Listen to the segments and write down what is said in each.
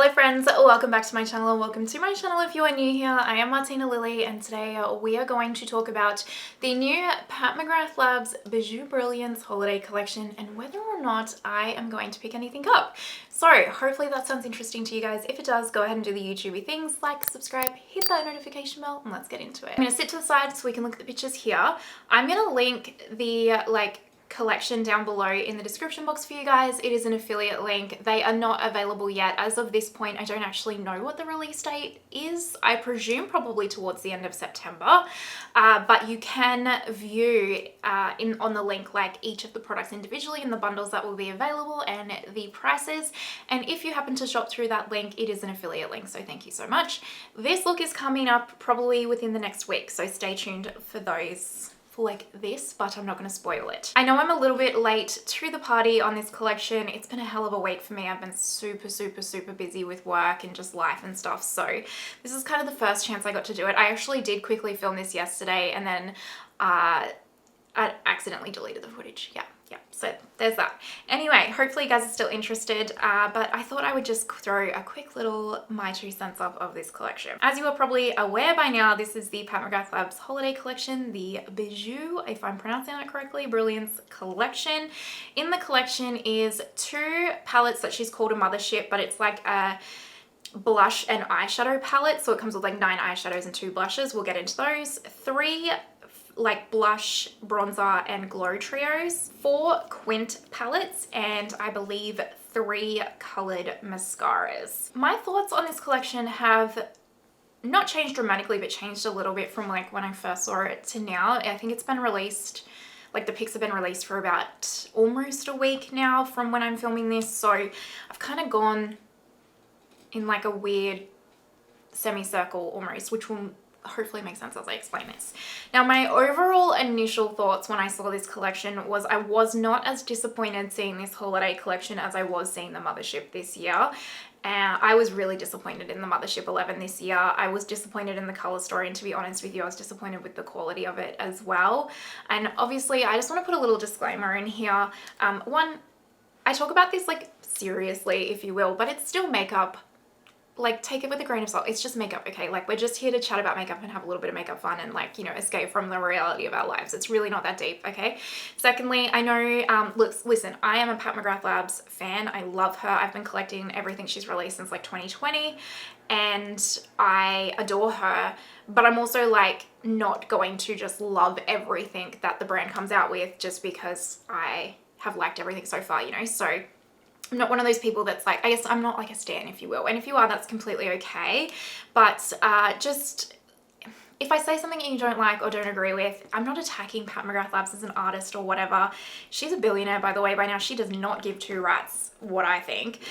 Hello friends, welcome back to my channel and welcome to my channel if you are new here. I am Martina Lily and today we are going to talk about the new Pat McGrath Labs Bijoux Brilliance holiday collection and whether or not I am going to pick anything up. So hopefully that sounds interesting to you guys. If it does, go ahead and do the YouTubey things, like, subscribe, hit that notification bell, and let's get into it. I'm gonna sit to the side so we can look at the pictures here. I'm gonna link the collection down below in the description box for you guys. It is an affiliate link. They are not available yet. As of this point, I don't actually know what the release date is. I presume probably towards the end of September, but you can view on the link like each of the products individually and the bundles that will be available and the prices. And if you happen to shop through that link, it is an affiliate link, so thank you so much. This look is coming up probably within the next week, so stay tuned for those like this, but I'm not going to spoil it. I know I'm a little bit late to the party on this collection. It's been a hell of a week for me. I've been super busy with work and just life and stuff, so this is kind of the first chance I got to do it. I actually did quickly film this yesterday and then I accidentally deleted the footage. Yeah, so there's that. Anyway, hopefully you guys are still interested, but I thought I would just throw a quick little my 2 cents up of this collection. As you are probably aware by now, this is the Pat McGrath Labs holiday collection, the Bijoux, if I'm pronouncing that correctly, Brilliance collection. In the collection is 2 palettes that she's called a mothership, but it's like a blush and eyeshadow palette. So it comes with like 9 eyeshadows and 2 blushes. We'll get into those. 3 like blush, bronzer, and glow trios, 4 Quint palettes, and I believe 3 colored mascaras. My thoughts on this collection have not changed dramatically, but changed a little bit from like when I first saw it to now. I think it's been released, like the pics have been released for about almost a week now from when I'm filming this. So I've kind of gone in like a weird semicircle almost, which will hopefully make sense as I explain this. Now, my overall initial thoughts when I saw this collection was I was not as disappointed seeing this holiday collection as I was seeing the Mothership this year. I was really disappointed in the Mothership 11 this year. I was disappointed in the color story, and to be honest with you, I was disappointed with the quality of it as well. And obviously, I just want to put a little disclaimer in here. One, I talk about this like seriously, if you will, but it's still makeup. Like, take it with a grain of salt. It's just makeup, okay? Like, we're just here to chat about makeup and have a little bit of makeup fun and, like, you know, escape from the reality of our lives. It's really not that deep, okay? Secondly, I know, listen, I am a Pat McGrath Labs fan. I love her. I've been collecting everything she's released since, like, 2020, and I adore her. But I'm also, like, not going to just love everything that the brand comes out with just because I have liked everything so far, you know? So I'm not one of those people that's like, I guess I'm not like a stan, if you will. And if you are, that's completely okay. But just, if I say something you don't like or don't agree with, I'm not attacking Pat McGrath Labs as an artist or whatever. She's a billionaire, by the way, by now. She does not give 2 rats what I think.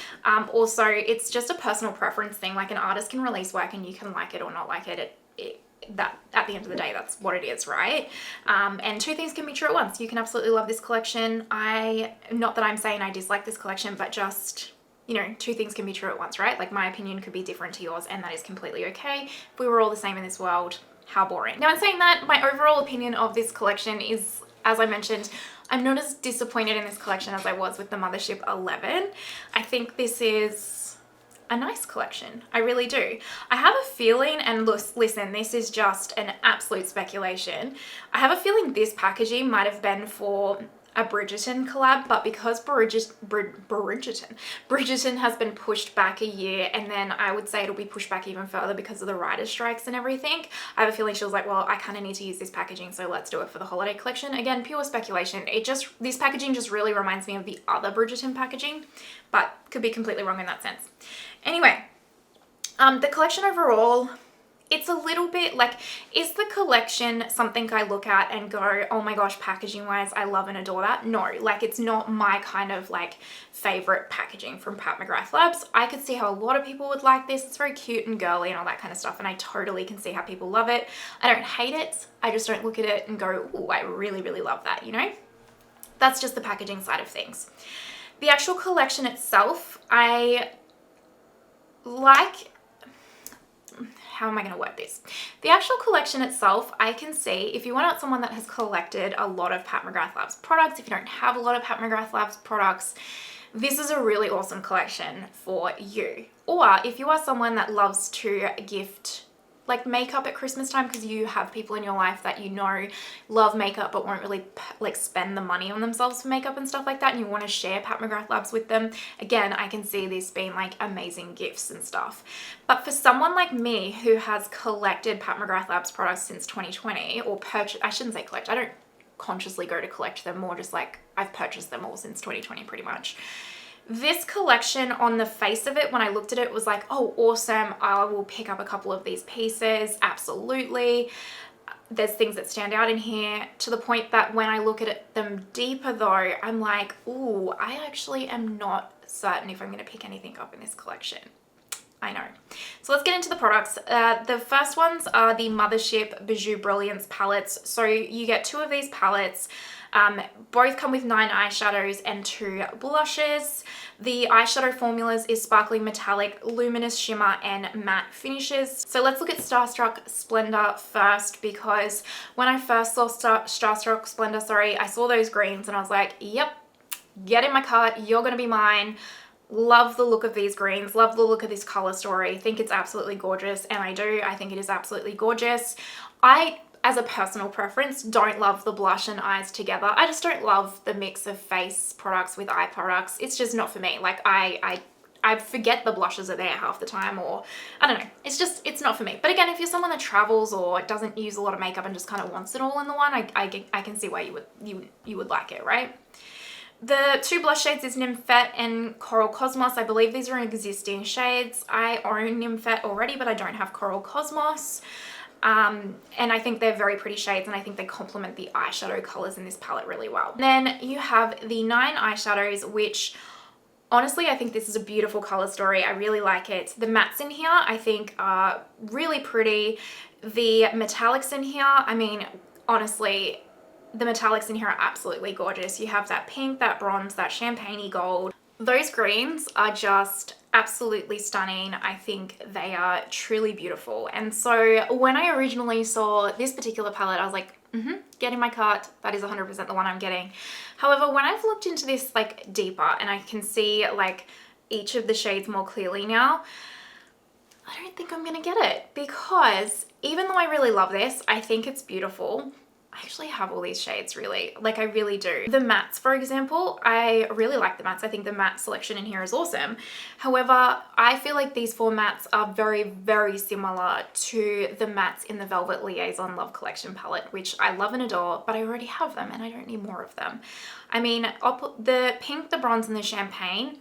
Also, it's just a personal preference thing. Like, an artist can release work and you can like it or not like it. That at the end of the day, that's what it is, right? And 2 things can be true at once. You can absolutely love this collection. Not that I'm saying I dislike this collection, but just, you know, 2 things can be true at once, right? Like, my opinion could be different to yours, and that is completely okay. If we were all the same in this world, how boring. Now, in saying that, my overall opinion of this collection is, as I mentioned, I'm not as disappointed in this collection as I was with the Mothership 11. I think this is a nice collection. I really do. I have a feeling, and listen, this is just an absolute speculation. I have a feeling this packaging might have been for a Bridgerton collab, but because Bridgerton has been pushed back a year, and then I would say it'll be pushed back even further because of the writer's strikes and everything, I have a feeling she was like, well, I kind of need to use this packaging, so let's do it for the holiday collection. Again, pure speculation. This packaging just really reminds me of the other Bridgerton packaging, but could be completely wrong in that sense. Anyway, the collection overall, it's a little bit like, is the collection something I look at and go, oh my gosh, packaging wise, I love and adore that? No, like, it's not my kind of like favorite packaging from Pat McGrath Labs. I could see how a lot of people would like this. It's very cute and girly and all that kind of stuff, and I totally can see how people love it. I don't hate it. I just don't look at it and go, oh, I really love that, you know? That's just the packaging side of things. The actual collection itself, I like, how am I going to word this? The actual collection itself, I can see if you are not someone that has collected a lot of Pat McGrath Labs products, if you don't have a lot of Pat McGrath Labs products, this is a really awesome collection for you. Or if you are someone that loves to gift like makeup at Christmas time, because you have people in your life that you know love makeup but won't really like spend the money on themselves for makeup and stuff like that, and you want to share Pat McGrath Labs with them, again, I can see this being like amazing gifts and stuff. But for someone like me who has collected Pat McGrath Labs products since 2020, or purchased, I shouldn't say collect, I don't consciously go to collect them, more just like I've purchased them all since 2020 pretty much. This collection, on the face of it, when I looked at it, was like, oh, awesome, I will pick up a couple of these pieces, absolutely. There's things that stand out in here, to the point that when I look at them deeper though, I'm like, ooh, I actually am not certain if I'm going to pick anything up in this collection. I know. So let's get into the products. The first ones are the Mothership Bijoux Brilliance palettes. So you get 2 of these palettes. Both come with 9 eyeshadows and 2 blushes. The eyeshadow formulas is Sparkling Metallic, Luminous Shimmer, and Matte Finishes. So let's look at Starstruck Splendor first, because when I first saw Starstruck Splendor, I saw those greens and I was like, yep, get in my cart, you're gonna be mine. Love the look of these greens, love the look of this color story, think it's absolutely gorgeous, and I do. I think it is absolutely gorgeous. I, as a personal preference, don't love the blush and eyes together. I just don't love the mix of face products with eye products. It's just not for me. Like I forget the blushes are there half the time, or I don't know. It's not for me. But again, if you're someone that travels or doesn't use a lot of makeup and just kind of wants it all in the one, I can see why you would like it, right? The 2 blush shades is Nymphette and Coral Cosmos. I believe these are existing shades. I own Nymphette already, but I don't have Coral Cosmos. And I think they're very pretty shades, and I think they complement the eyeshadow colors in this palette really well. Then you have the 9 eyeshadows, which honestly, I think this is a beautiful color story. I really like it. The mattes in here, I think, are really pretty. The metallics in here, I mean, honestly, the metallics in here are absolutely gorgeous. You have that pink, that bronze, that champagne-y gold. Those greens are just absolutely stunning. I think they are truly beautiful. And so when I originally saw this particular palette, I was like, get in my cart. That is 100% the one I'm getting. However, when I've looked into this like deeper and I can see like each of the shades more clearly now, I don't think I'm gonna get it, because even though I really love this, I think it's beautiful, I actually have all these shades really, like I really do. The mattes, for example, I really like the mattes. I think the matte selection in here is awesome. However, I feel like these 4 mattes are very, very similar to the mattes in the Velvet Liaison Love Collection palette, which I love and adore, but I already have them and I don't need more of them. I mean, I'll put the pink, the bronze, and the champagne,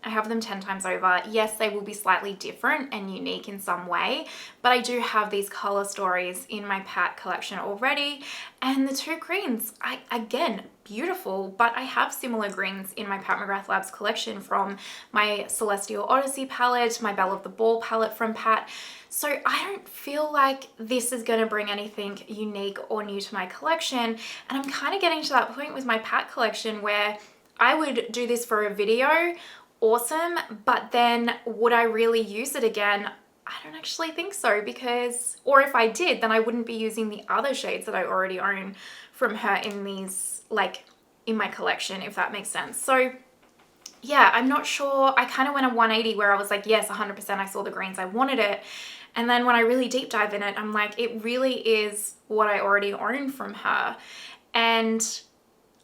I have them 10 times over. Yes, they will be slightly different and unique in some way, but I do have these color stories in my Pat collection already. And the 2 greens, again, beautiful, but I have similar greens in my Pat McGrath Labs collection from my Celestial Odyssey palette, my Belle of the Ball palette from Pat. So I don't feel like this is going to bring anything unique or new to my collection. And I'm kind of getting to that point with my Pat collection where I would do this for a video, awesome, but then would I really use it again? I don't actually think so, because, or if I did, then I wouldn't be using the other shades that I already own from her in these, like in my collection, if that makes sense. So yeah, I'm not sure. I kind of went a 180 where I was like, yes, 100% I saw the greens, I wanted it. And then when I really deep dive in it, I'm like, it really is what I already own from her. And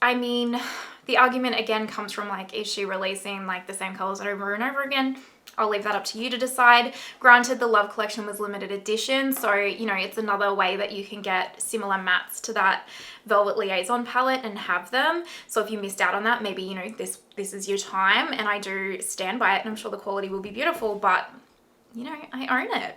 I mean, the argument again comes from like, is she releasing like the same colors over and over again? I'll leave that up to you to decide. Granted, the Love Collection was limited edition, so you know, it's another way that you can get similar mattes to that Velvet Liaison palette and have them. So if you missed out on that, maybe, you know, this is your time, and I do stand by it, and I'm sure the quality will be beautiful, but you know, I own it.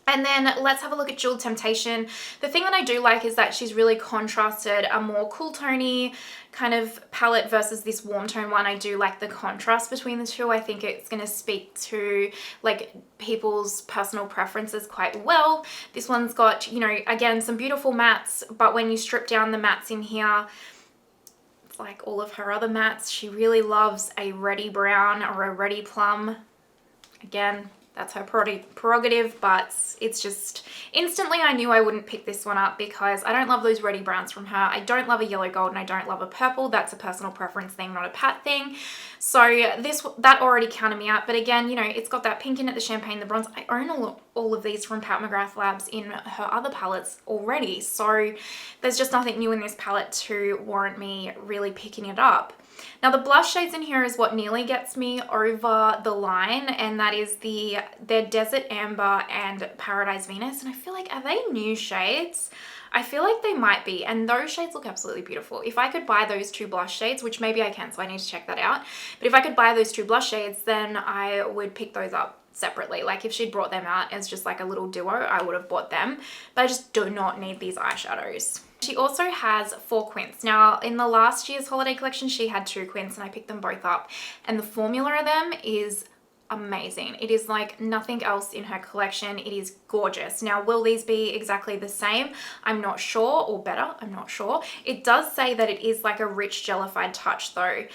And then let's have a look at Jeweled Temptation. The thing that I do like is that she's really contrasted a more cool tony kind of palette versus this warm tone one. I do like the contrast between the two. I think it's going to speak to like people's personal preferences quite well. This one's got, you know, again, some beautiful mattes, but when you strip down the mattes in here, it's like all of her other mattes. She really loves a reddy brown or a reddy plum. Again, That's her prerogative, but it's just instantly I knew I wouldn't pick this one up because I don't love those reddy browns from her. I don't love a yellow gold and I don't love a purple. That's a personal preference thing, not a Pat thing. So that already counted me out. But again, you know, it's got that pink in it, the champagne, the bronze. I own all of these from Pat McGrath Labs in her other palettes already. So there's just nothing new in this palette to warrant me really picking it up. Now the blush shades in here is what nearly gets me over the line, and that is their Desert Amber and Paradise Venus. And I feel like, are they new shades? I feel like they might be, and those shades look absolutely beautiful. If I could buy those two blush shades, which maybe I can, so I need to check that out. But if I could buy those two blush shades, then I would pick those up separately. Like if she'd brought them out as just like a little duo, I would have bought them. But I just do not need these eyeshadows. She also has 4 Quints. Now, in the last year's holiday collection, she had 2 Quints and I picked them both up. And the formula of them is amazing. It is like nothing else in her collection. It is gorgeous. Now, will these be exactly the same? I'm not sure, or better, I'm not sure. It does say that it is like a rich jellified touch though,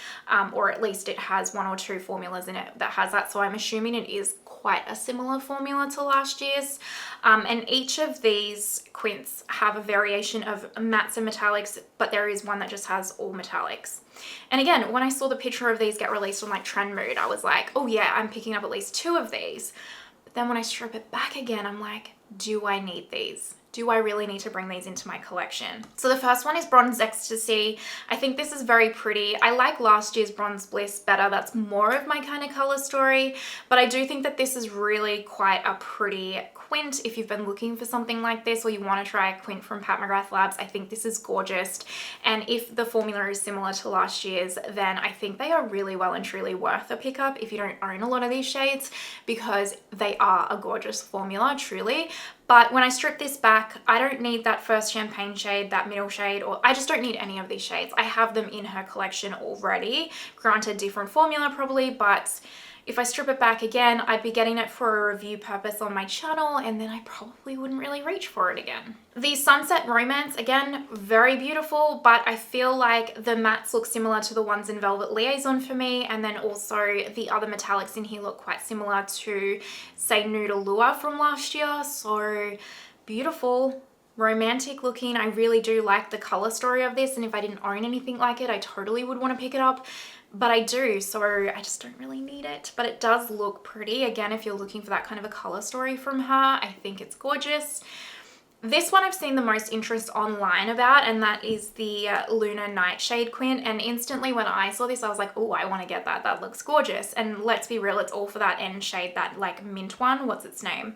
or at least it has 1 or 2 formulas in it that has that. So I'm assuming it is quite a similar formula to last year's. And each of these Quints have a variation of mattes and metallics, but there is one that just has all metallics. And again, when I saw the picture of these get released on like Trend Mood, I was like, oh yeah, I'm picking up at least 2 of these. But then when I strip it back again, I'm like, do I need these? Do I really need to bring these into my collection? So the first one is Bronze Ecstasy. I think this is very pretty. I like last year's Bronze Bliss better. That's more of my kind of color story. But I do think that this is really quite a pretty Quint. If you've been looking for something like this or you want to try a Quint from Pat McGrath Labs, I think this is gorgeous. And if the formula is similar to last year's, then I think they are really well and truly worth a pickup if you don't own a lot of these shades, because they are a gorgeous formula, truly. But when I strip this back, I don't need that first champagne shade, that middle shade, or I just don't need any of these shades. I have them in her collection already. Granted, different formula probably, but if I strip it back again, I'd be getting it for a review purpose on my channel, and then I probably wouldn't really reach for it again. The Sunset Romance, again, very beautiful, but I feel like the mattes look similar to the ones in Velvet Liaison for me, and then also the other metallics in here look quite similar to, say, Nude Allure from last year. So beautiful, romantic looking. I really do like the color story of this, and if I didn't own anything like it, I totally would want to pick it up. But I do, so I just don't really need it. But it does look pretty. Again, if you're looking for that kind of a color story from her, I think it's gorgeous. This one I've seen the most interest online about, and that is the Lunar Nightshade Quint. And instantly when I saw this, I was like, oh, I want to get that. That looks gorgeous. And let's be real, it's all for that end shade, that like mint one. What's its name?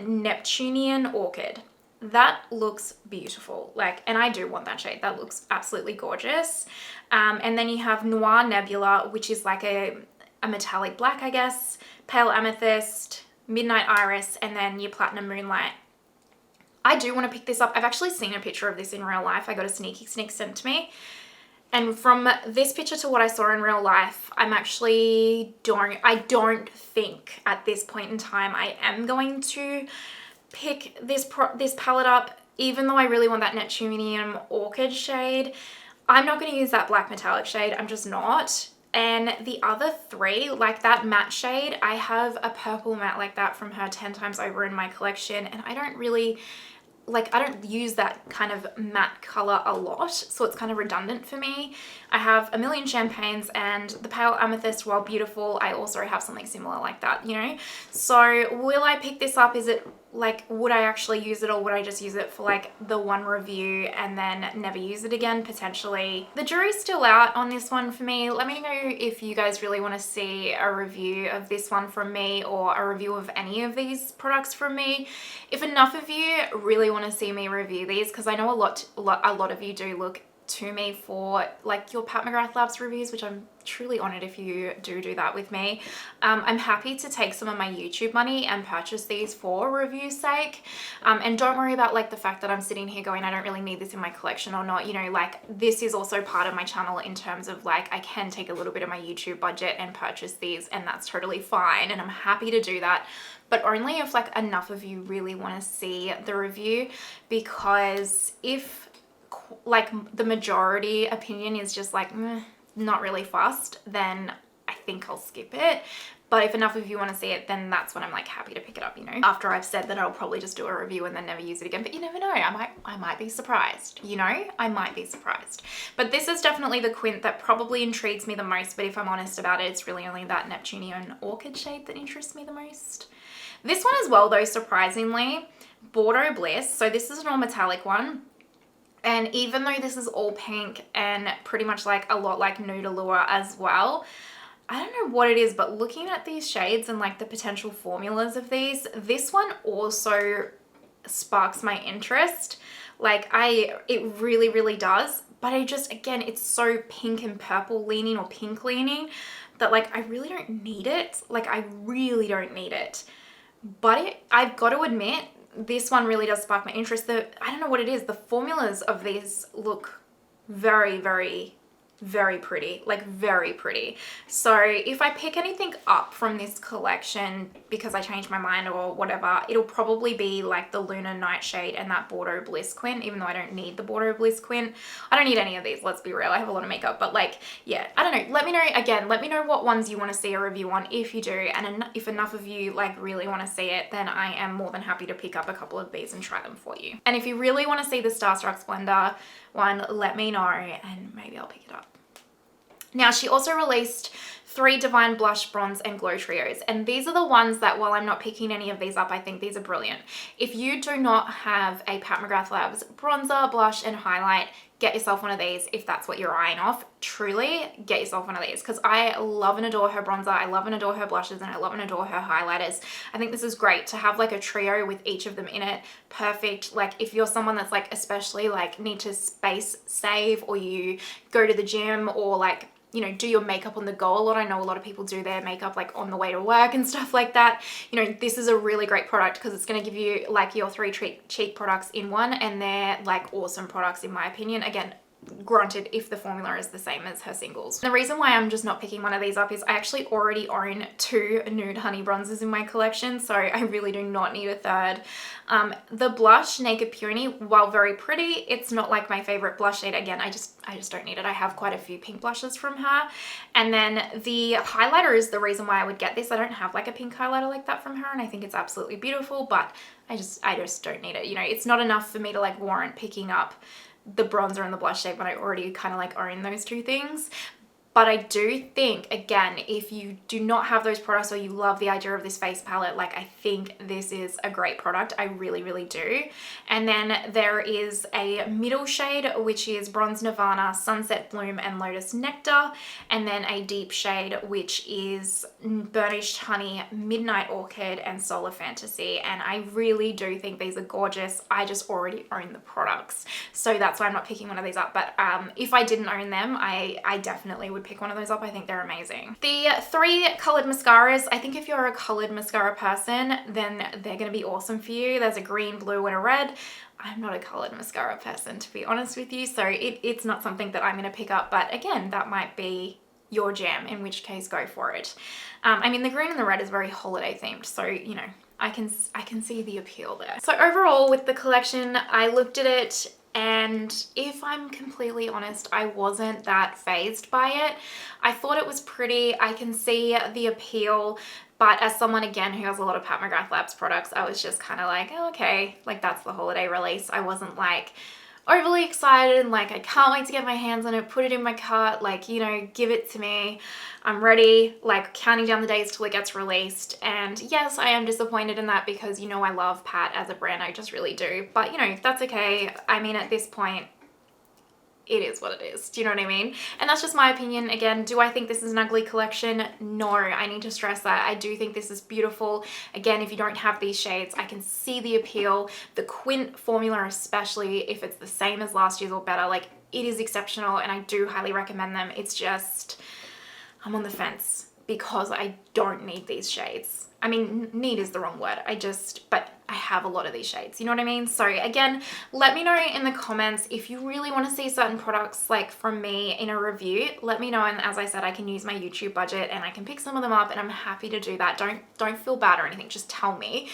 Neptunian Orchid. That looks beautiful. Like, and I do want that shade. That looks absolutely gorgeous. And then you have Noir Nebula, which is like a metallic black, I guess, Pale Amethyst, Midnight Iris, and then your Platinum Moonlight. I do want to pick this up. I've actually seen a picture of this in real life. I got a sneaky sneak sent to me. And from this picture to what I saw in real life, I don't think at this point in time I am going to pick this palette up, even though I really want that Neptunian Orchid shade. I'm not going to use that black metallic shade. I'm just not. And the other 3, like that matte shade, I have a purple matte like that from her 10 times over in my collection, and I don't really like, I don't use that kind of matte color a lot, so it's kind of redundant for me. I have a million champagnes, and the Pale Amethyst, while beautiful, I also have something similar like that, you know? So will I pick this up? Is it like, would I actually use it, or would I just use it for like the one review and then never use it again, potentially? The jury's still out on this one for me. Let me know if you guys really want to see a review of this one from me, or a review of any of these products from me. If enough of you really want to see me review these, because I know a lot of you do look to me for like your Pat McGrath Labs reviews, which I'm truly honored if you do that with me. I'm happy to take some of my YouTube money and purchase these for review sake. And don't worry about like the fact that I'm sitting here going, I don't really need this in my collection or not. You know, like this is also part of my channel in terms of like, I can take a little bit of my YouTube budget and purchase these, and that's totally fine. And I'm happy to do that. But only if like enough of you really want to see the review, because if like the majority opinion is just like, not really fussed, then I think I'll skip it. But if enough of you want to see it, then that's when I'm like happy to pick it up, you know, after I've said that I'll probably just do a review and then never use it again. But you never know, I might be surprised, you know, I might be surprised. But this is definitely the Quint that probably intrigues me the most. But if I'm honest about it, it's really only that Neptunian Orchid shade that interests me the most. This one as well, though, surprisingly, Bordeaux Bliss. So this is an all metallic one. And even though this is all pink and pretty much like a lot like Nude Allure as well, I don't know what it is, but looking at these shades and like the potential formulas of these, this one also sparks my interest. Like it really, really does. But I just, again, it's so pink and purple leaning or pink leaning that like I really don't need it. Like I really don't need it. But I've got to admit, this one really does spark my interest. I don't know what it is. The formulas of these look very, very, very pretty, like very pretty. So if I pick anything up from this collection because I change my mind or whatever, it'll probably be like the Lunar Nightshade and that Bordeaux Bliss Quint, even though I don't need the Bordeaux Bliss Quint. I don't need any of these, let's be real. I have a lot of makeup, but like, yeah, I don't know. Let me know, again, let me know what ones you want to see a review on if you do. And if enough of you like really want to see it, then I am more than happy to pick up a couple of these and try them for you. And if you really want to see the Starstruck Splendor one, let me know and maybe I'll pick it up. Now, she also released 3 Divine Blush, Bronze, and Glow Trios. And these are the ones that, while I'm not picking any of these up, I think these are brilliant. If you do not have a Pat McGrath Labs bronzer, blush, and highlight, get yourself one of these if that's what you're eyeing off. Truly, get yourself one of these because I love and adore her bronzer. I love and adore her blushes, and I love and adore her highlighters. I think this is great to have like a trio with each of them in it. Perfect. Like if you're someone that's like especially like need to space save, or you go to the gym, or like, you know, do your makeup on the go a lot. I know a lot of people do their makeup like on the way to work and stuff like that. You know, this is a really great product because it's going to give you like your 3 cheap products in one, and they're like awesome products in my opinion. Again, granted, if the formula is the same as her singles. The reason why I'm just not picking one of these up is I actually already own 2 Nude Honey bronzers in my collection, so I really do not need a third. The blush, Naked Purity, while very pretty, it's not like my favorite blush shade. Again, I just don't need it. I have quite a few pink blushes from her. And then the highlighter is the reason why I would get this. I don't have like a pink highlighter like that from her, and I think it's absolutely beautiful, but I just don't need it. You know, it's not enough for me to like warrant picking up the bronzer and the blush shade when I already kind of like own those 2 things. But I do think, again, if you do not have those products or you love the idea of this face palette, like I think this is a great product. I really, really do. And then there is a middle shade, which is Bronze Nirvana, Sunset Bloom, and Lotus Nectar. And then a deep shade, which is Burnished Honey, Midnight Orchid, and Solar Fantasy. And I really do think these are gorgeous. I just already own the products, so that's why I'm not picking one of these up. But if I didn't own them, I definitely would pick one of those up. I think they're amazing. The 3 colored mascaras, I think if you're a colored mascara person, then they're going to be awesome for you. There's a green, blue, and a red. I'm not a colored mascara person, to be honest with you, so it's not something that I'm going to pick up, but again, that might be your jam, in which case go for it. I mean, the green and the red is very holiday themed, so you know, I can see the appeal there. So overall with the collection, I looked at it, and if I'm completely honest, I wasn't that fazed by it. I thought it was pretty. I can see the appeal, but as someone, again, who has a lot of Pat McGrath Labs products, I was just kind of like, oh, okay, like that's the holiday release. I wasn't like overly excited and like I can't wait to get my hands on it, put it in my cart, like, you know, give it to me. I'm ready, like counting down the days till it gets released. And yes, I am disappointed in that because, you know, I love Pat as a brand, I just really do. But, you know, that's okay. I mean, at this point, it is what it is. Do you know what I mean? And that's just my opinion. Again, do I think this is an ugly collection? No, I need to stress that. I do think this is beautiful. Again, if you don't have these shades, I can see the appeal. The Quint formula, especially if it's the same as last year's or better, like it is exceptional and I do highly recommend them. It's just, I'm on the fence because I don't need these shades. I mean, need is the wrong word. But I have a lot of these shades, you know what I mean? So again, let me know in the comments if you really want to see certain products like from me in a review. Let me know, and as I said, I can use my YouTube budget and I can pick some of them up, and I'm happy to do that. Don't feel bad or anything, just tell me.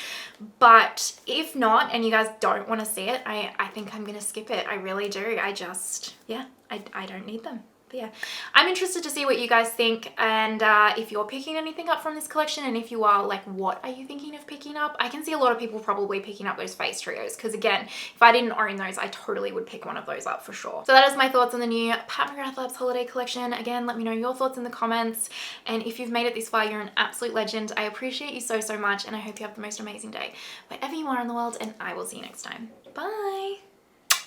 But if not, and you guys don't want to see it, I think I'm gonna skip it. I really do. I don't need them. But yeah, I'm interested to see what you guys think, and if you're picking anything up from this collection, and if you are, like, what are you thinking of picking up? I can see a lot of people probably picking up those face trios, because again, if I didn't own those, I totally would pick one of those up for sure. So that is my thoughts on the new Pat McGrath Labs holiday collection. Again, let me know your thoughts in the comments, and if you've made it this far, you're an absolute legend. I appreciate you so much, and I hope you have the most amazing day wherever you are in the world, and I will see you next time. Bye!